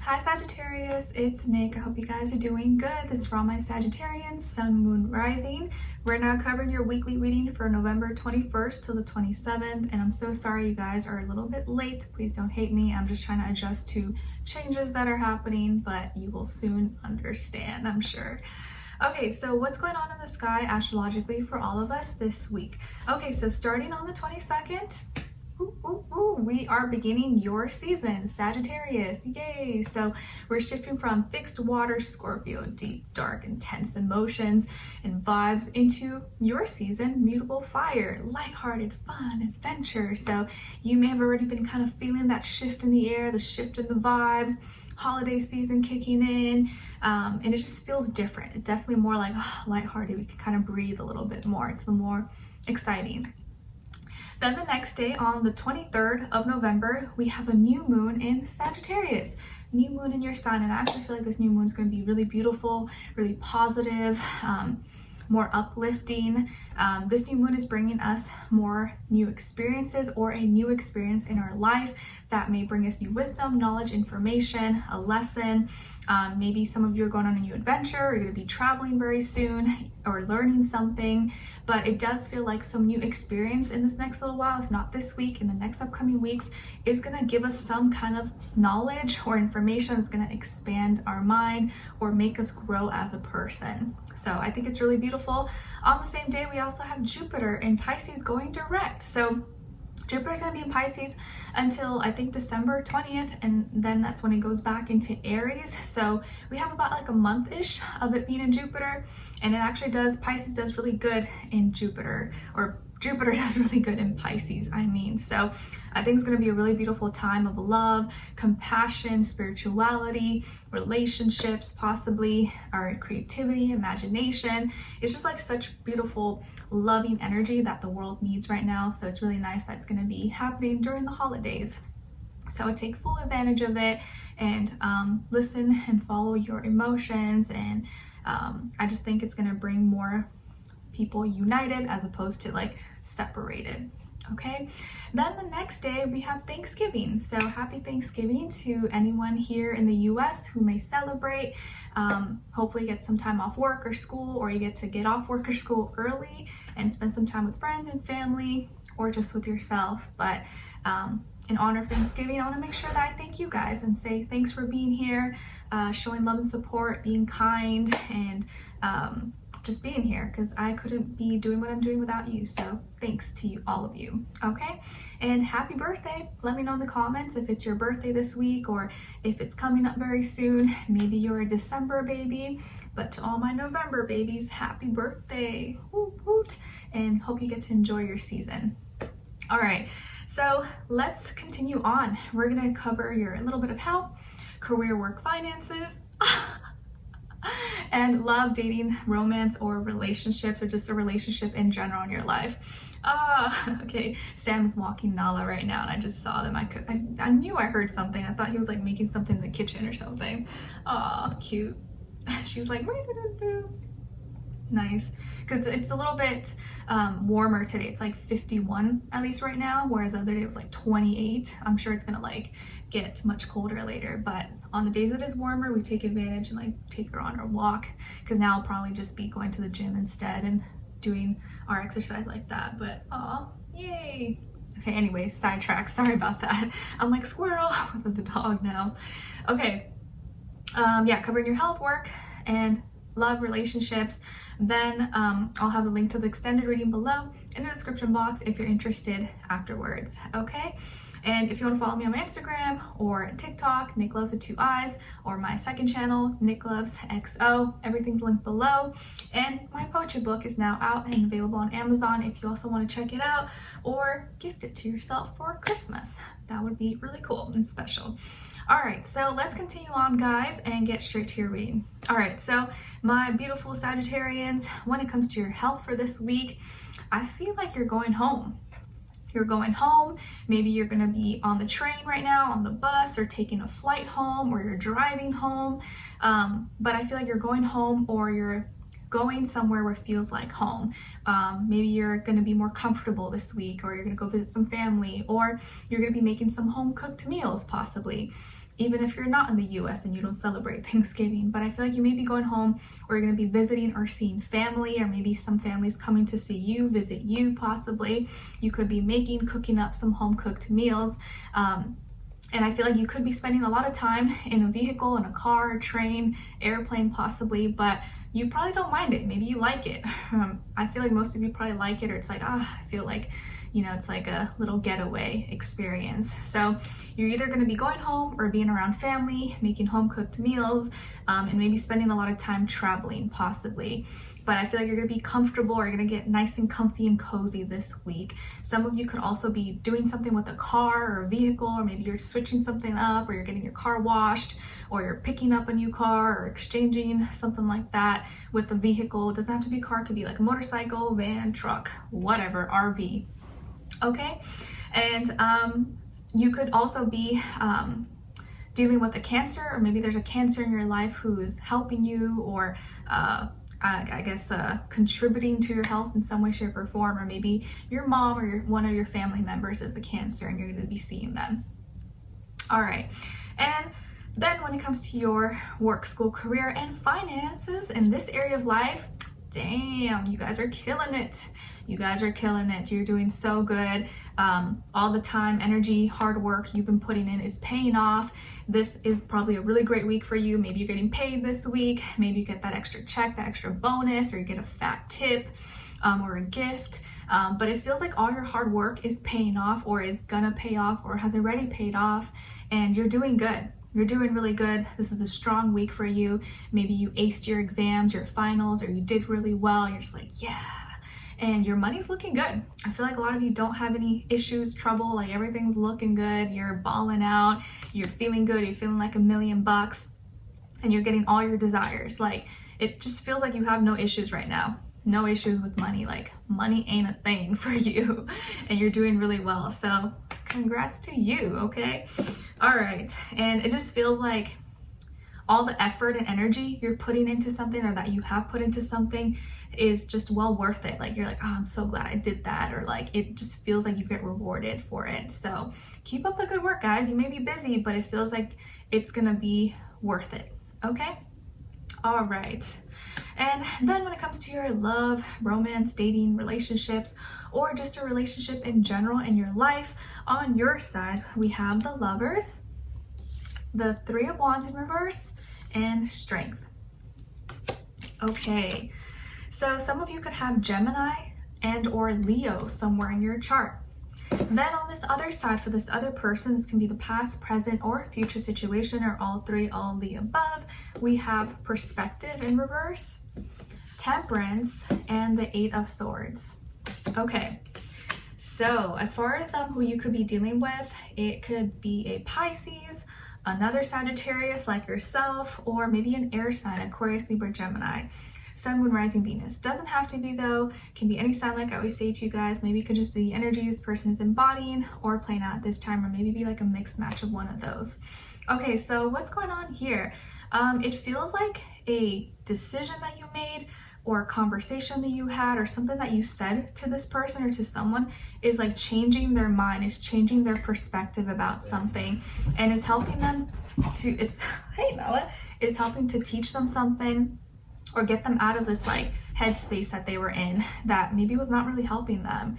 Hi Sagittarius, it's Nick. I hope you guys are doing good. This is for all my Sagittarians, Sun, Moon, Rising. We're now covering your weekly reading for November 21st to the 27th, and I'm so sorry you guys are a little bit late. Please don't hate me. I'm just trying to adjust to changes that are happening, but you will soon understand, I'm sure. Okay, so what's going on in the sky astrologically for all of us this week? Okay, so starting on the 22nd, we are beginning your season, Sagittarius. Yay! So we're shifting from fixed water, Scorpio, deep, dark, intense emotions and vibes into your season, mutable fire, lighthearted, fun, adventure. So you may have already been kind of feeling that shift in the air, the shift in the vibes, holiday season kicking in, and it just feels different. It's definitely more like lighthearted. We can kind of breathe a little bit more. It's a little more exciting. Then the next day, on the 23rd of November, we have a new moon in Sagittarius. New moon in your sign, and I actually feel like this new moon is going to be really beautiful, really positive, more uplifting. This new moon is bringing us more new experiences or a new experience in our life that may bring us new wisdom, knowledge, information, a lesson. Maybe some of you are going on a new adventure, or you're going to be traveling very soon or learning something, but it does feel like some new experience in this next little while, if not this week, in the next upcoming weeks, is going to give us some kind of knowledge or information that's going to expand our mind or make us grow as a person. So I think it's really beautiful. On the same day, we also have Jupiter in Pisces going direct. So Jupiter's going to be in Pisces until I think December 20th, and then that's when it goes back into Aries. So we have about like a month-ish of it being in Jupiter, and it actually does, Pisces does really good in Jupiter, or Jupiter does really good in Pisces, I mean. So I think it's going to be a really beautiful time of love, compassion, spirituality, relationships, possibly our creativity, imagination. It's just like such beautiful, loving energy that the world needs right now. So it's really nice that it's going to be happening during the holidays. So I would take full advantage of it and listen and follow your emotions. And I just think it's going to bring more people united as opposed to like separated. Okay, then the next day we have Thanksgiving. So happy Thanksgiving to anyone here in the US who may celebrate. Hopefully get some time off work or school, or you get to get off work or school early and spend some time with friends and family, or just with yourself. But in honor of Thanksgiving, I want to make sure that I thank you guys and say thanks for being here, showing love and support, being kind, and just being here, because I couldn't be doing what I'm doing without you. So thanks to you, all of you. Okay, and happy birthday. Let me know in the comments if it's your birthday this week or if it's coming up very soon. Maybe you're a December baby, but to all my November babies, happy birthday. Woot woot, and hope you get to enjoy your season. All right, so let's continue on. We're gonna cover a little bit of health, career, work, finances, and love, dating, romance, or relationships, or just a relationship in general in your life. Okay, Sam's walking Nala right now, and I just saw them. I knew I heard something. I thought he was like making something in the kitchen or something. Cute. She's like, nice, because it's a little bit warmer today. It's like 51 at least right now, whereas the other day it was like 28. I'm sure it's gonna like get much colder later, but on the days it is warmer, we take advantage and like take her on her walk, because now I'll probably just be going to the gym instead and doing our exercise like that. But yay. Okay, anyway, sidetrack, sorry about that. I'm like squirrel with the dog now. Okay, yeah, covering your health, work, and love, relationships. Then I'll have a link to the extended reading below in the description box if you're interested afterwards. Okay, and if you want to follow me on my Instagram or TikTok, Nicloves with 2 eyes, or my second channel, Nicloves XO, everything's linked below. And my poetry book is now out and available on Amazon if you also want to check it out or gift it to yourself for Christmas. That would be really cool and special. All right, so let's continue on, guys, and get straight to your reading. All right, so my beautiful Sagittarians, when it comes to your health for this week, I feel like you're going home. You're going home. Maybe you're going to be on the train right now, on the bus, or taking a flight home, or you're driving home. But I feel like you're going home, or you're going somewhere where it feels like home. Maybe you're going to be more comfortable this week, or you're going to go visit some family, or you're going to be making some home cooked meals possibly. even if you're not in the US and you don't celebrate Thanksgiving. But I feel like you may be going home, or you're going to be visiting or seeing family, or maybe some families coming to see you, visit you possibly. You could be cooking up some home cooked meals. And I feel like you could be spending a lot of time in a vehicle, in a car, a train, airplane possibly, but you probably don't mind it. Maybe you like it. I feel like most of you probably like it, or it's like, I feel like, it's like a little getaway experience. So you're either going to be going home or being around family, making home cooked meals, and maybe spending a lot of time traveling possibly. But I feel like you're going to be comfortable, or you're going to get nice and comfy and cozy this week. Some of you could also be doing something with a car or a vehicle, or maybe you're switching something up, or you're getting your car washed, or you're picking up a new car, or exchanging something like that with a vehicle. It doesn't have to be a car, it could be like a motorcycle, van, truck, whatever, RV. Okay? And you could also be dealing with a cancer, or maybe there's a cancer in your life who is helping you, or contributing to your health in some way, shape, or form. Or maybe your mom or one of your family members is a cancer and you're going to be seeing them. All right. And then when it comes to your work, school, career, and finances in this area of life, damn, you guys are killing it. You guys are killing it. You're doing so good. All the time, energy, hard work you've been putting in is paying off. This is probably a really great week for you. Maybe you're getting paid this week. Maybe you get that extra check, that extra bonus, or you get a fat tip or a gift. But it feels like all your hard work is paying off, or is gonna pay off, or has already paid off, and you're doing good. You're doing really good. This is a strong week for you. Maybe you aced your exams, your finals, or you did really well. You're just like, yeah. And your money's looking good. I feel like a lot of you don't have any issues, trouble, like everything's looking good. You're balling out, you're feeling good, you're feeling like $1,000,000, and you're getting all your desires. Like, it just feels like you have no issues right now. No issues with money. Like, money ain't a thing for you, and you're doing really well. So congrats to you, okay? All right, and it just feels like all the effort and energy you're putting into something, or that you have put into something, is just well worth it. Like, you're like, oh, I'm so glad I did that, or like, it just feels like you get rewarded for it. So keep up the good work, guys. You may be busy, but it feels like it's gonna be worth it, okay? All right. And then when it comes to your love, romance, dating, relationships, or just a relationship in general in your life, on your side, we have the Lovers, the Three of Wands in reverse, and Strength. Okay, so some of you could have Gemini and or Leo somewhere in your chart. Then on this other side, for this other person, this can be the past, present, or future situation, or all three, all the above. We have Perspective in reverse, Temperance, and the Eight of Swords. Okay, so as far as who you could be dealing with, it could be a Pisces, another Sagittarius like yourself, or maybe an air sign, Aquarius, Libra, Gemini. Sun, Moon, Rising, Venus. Doesn't have to be though. Can be any sign, like I always say to you guys. Maybe it could just be the energy this person is embodying or playing out at this time, or maybe be like a mixed match of one of those. Okay, so what's going on here? It feels like a decision that you made, or a conversation that you had, or something that you said to this person or to someone is like changing their mind, is changing their perspective about something, and is helping them to, hey Nala, is helping to teach them something, or get them out of this like headspace that they were in that maybe was not really helping them.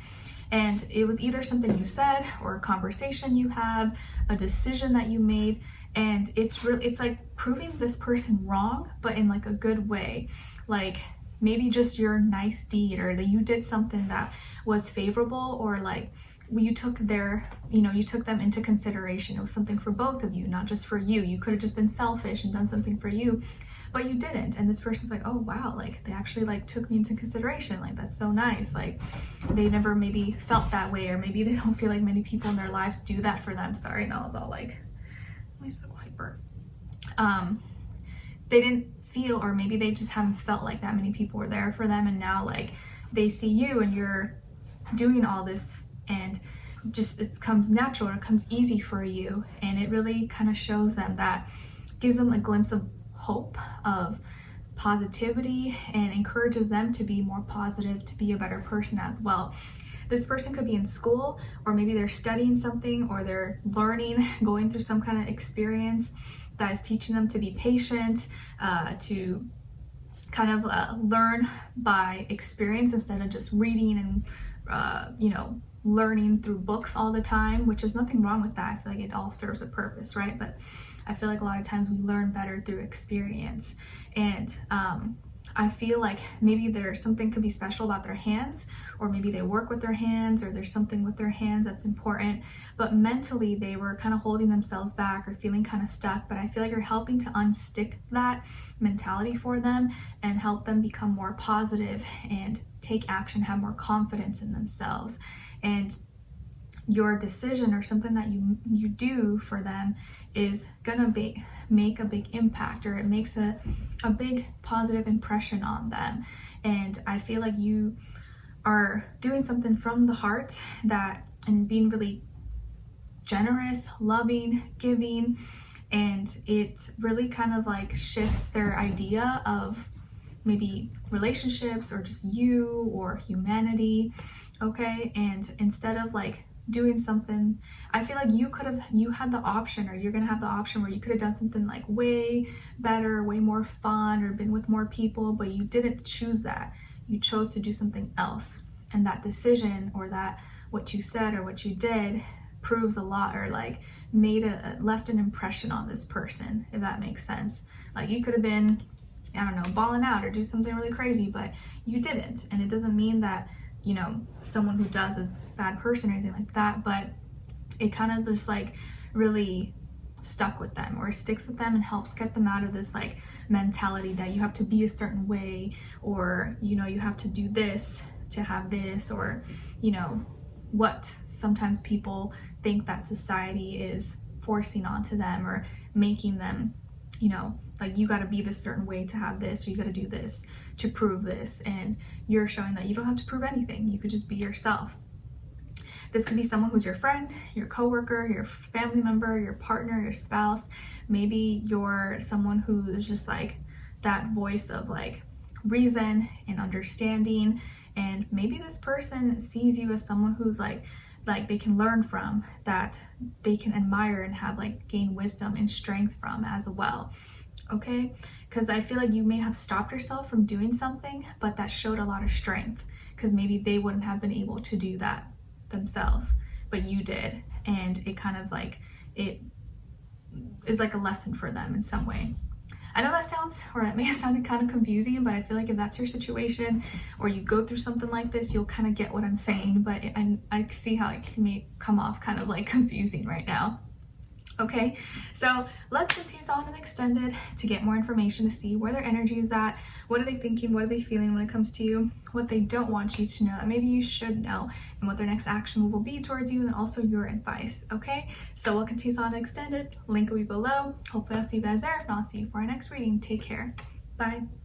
And it was either something you said, or a conversation you had, a decision that you made, and it's like proving this person wrong, but in like a good way. Like, maybe just your nice deed, or that you did something that was favorable, or like you took you took them into consideration. It was something for both of you, not just for you. You could have just been selfish and done something for you, but you didn't. And this person's like, oh wow, like they actually like took me into consideration. Like, that's so nice. Like, they never maybe felt that way, or maybe they don't feel like many people in their lives do that for them. Sorry, Nala's all like, why so hyper? They didn't feel, or maybe they just haven't felt like that many people were there for them, and now like they see you and you're doing all this, and just it comes natural, it comes easy for you, and it really kind of shows them, that gives them a glimpse of hope, of positivity, and encourages them to be more positive, to be a better person as well. This person could be in school, or maybe they're studying something, or they're learning, going through some kind of experience that is teaching them to be patient, to kind of learn by experience instead of just reading and learning through books all the time, which is nothing wrong with that. I feel like it all serves a purpose, right? But I feel like a lot of times we learn better through experience. And I feel like maybe there's something could be special about their hands, or maybe they work with their hands, or there's something with their hands that's important, but mentally they were kind of holding themselves back or feeling kind of stuck. But I feel like you're helping to unstick that mentality for them and help them become more positive and take action, have more confidence in themselves. And your decision or something that you do for them is gonna make a big impact, or it makes a big positive impression on them. And I feel like you are doing something from the heart, and being really generous, loving, giving, and it really kind of like shifts their idea of maybe relationships or just you or humanity. Okay, and instead of like doing something, I feel like you had the option, or you're gonna have the option where you could have done something like way better, way more fun, or been with more people, but you didn't choose that. You chose to do something else. And that decision, or that what you said or what you did, proves a lot, or like left an impression on this person, if that makes sense. Like you could have been, I don't know, balling out or do something really crazy, but you didn't. And it doesn't mean that someone who does is a bad person or anything like that, but it kind of just like really stuck with them, or sticks with them, and helps get them out of this like mentality that you have to be a certain way, or you have to do this to have this, or what sometimes people think that society is forcing onto them, or making them like you got to be this certain way to have this, or you got to do this to prove this. And you're showing that you don't have to prove anything. You could just be yourself. This could be someone who's your friend, your coworker, your family member, your partner, your spouse. Maybe you're someone who is just like that voice of like reason and understanding. And maybe this person sees you as someone who's like they can learn from, that they can admire and have like gain wisdom and strength from as well. Okay, because I feel like you may have stopped yourself from doing something, but that showed a lot of strength, because maybe they wouldn't have been able to do that themselves, but you did. And it kind of like, it is like a lesson for them in some way. I know that may have sounded kind of confusing, but I feel like if that's your situation, or you go through something like this, you'll kind of get what I'm saying. But I see how it may come off kind of like confusing right now. Okay, so let's continue on and extend it to get more information, to see where their energy is at, what are they thinking, what are they feeling when it comes to you, what they don't want you to know that maybe you should know, and what their next action will be towards you, and also your advice. Okay, so we'll continue on and extend it. Link will be below. Hopefully I'll see you guys there. If not, I'll see you for our next reading. Take care. Bye.